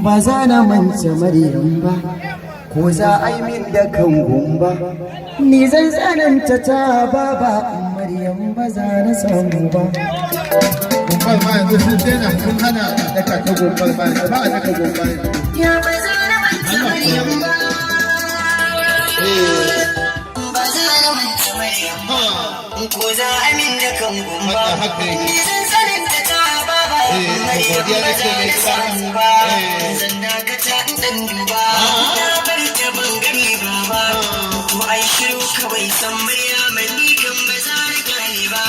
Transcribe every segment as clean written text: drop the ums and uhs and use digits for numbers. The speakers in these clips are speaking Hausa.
ba za na manta Maryam ba, ko za a yi min da kan gumba, ni zan tsananta ta baba, Maryam ba za na samu ba. Gumbal ma yanzu sun daina sun hana daka ta gumbal ba a daka gumbal. Ya ba za na manta Maryam ba, ba za na manta Maryam ba, ko za a min da kan gumba, ni zan tsananta ta baba, Maryam ba za na samu ba. Zan dakata dan duba, na bar ta ban gani ba, ko ai shiru kawai san Maryam ni kan ba za na gane ba.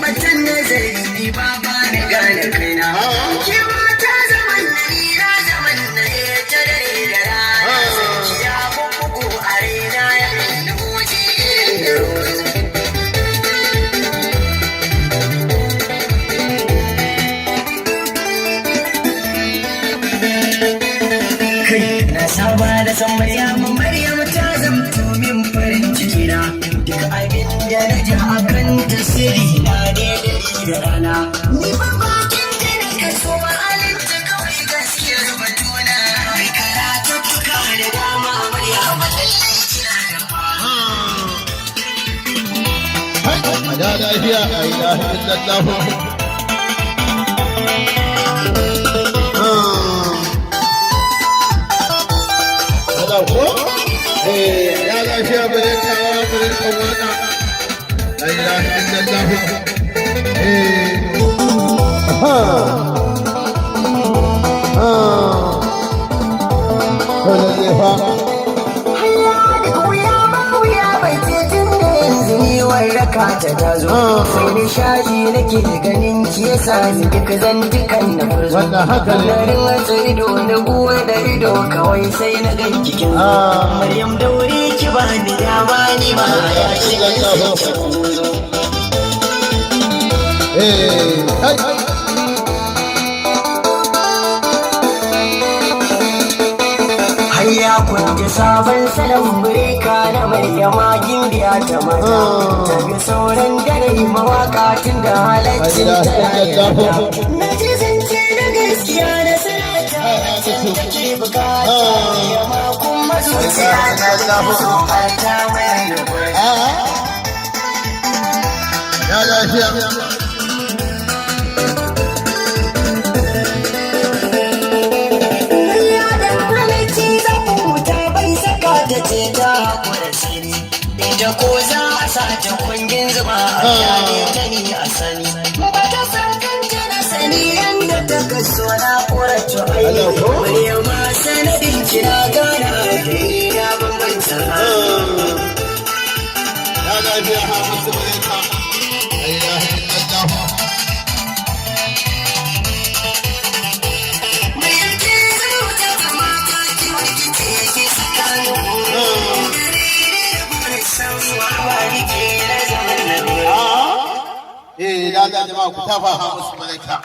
Matan nazari ba ba ni gane kaina, ke mata zaman na ira zaman na ya tare da rana, ya bugu a raina ya da wuce da rozu. Kai na saba da san Maryam ta zamto min farin ciki na, duk abin da na ji akan tasiri na ne da rana. Ni ba bakin da na kaso ma'alinta kawai gaskiyar batuna, mai karatu tuka da dama Maryam lallai kina da fama. A da lafiya a ilaha illallah. Ko? Ya lafiya bare kawo bare kawata. La ilaha illallah. Raka ta zo sai da shaji nake ganin ki yasa ni duka zan dukan na furzo garin wata ido na buwa da ido kawai sai na ga kikin Maryam da wuri ki ba ni dama ni ba ya shiga ya kunje sabon salon bureka na Maryama gimbiya ta mata, ta ga sauran dare mawaka tun da halaccin ta na ji zance na gaskiya na sanata can take bukata ya makon mazuciya ta so ta mai ya lafiya. Da ko za a sace kungin zuba a kyale ta ni a sani ba ta san kanta na sani yanda ta kaso na ƙorace ayyuka Maryam ma sanadin kina gana da ya bambanta ya lafiya ha musu barka la ilaha illallah. Maryam ke zuwa ta mata ki wani ke yake tsakanin da jama'a ku tafa ha musu malaika.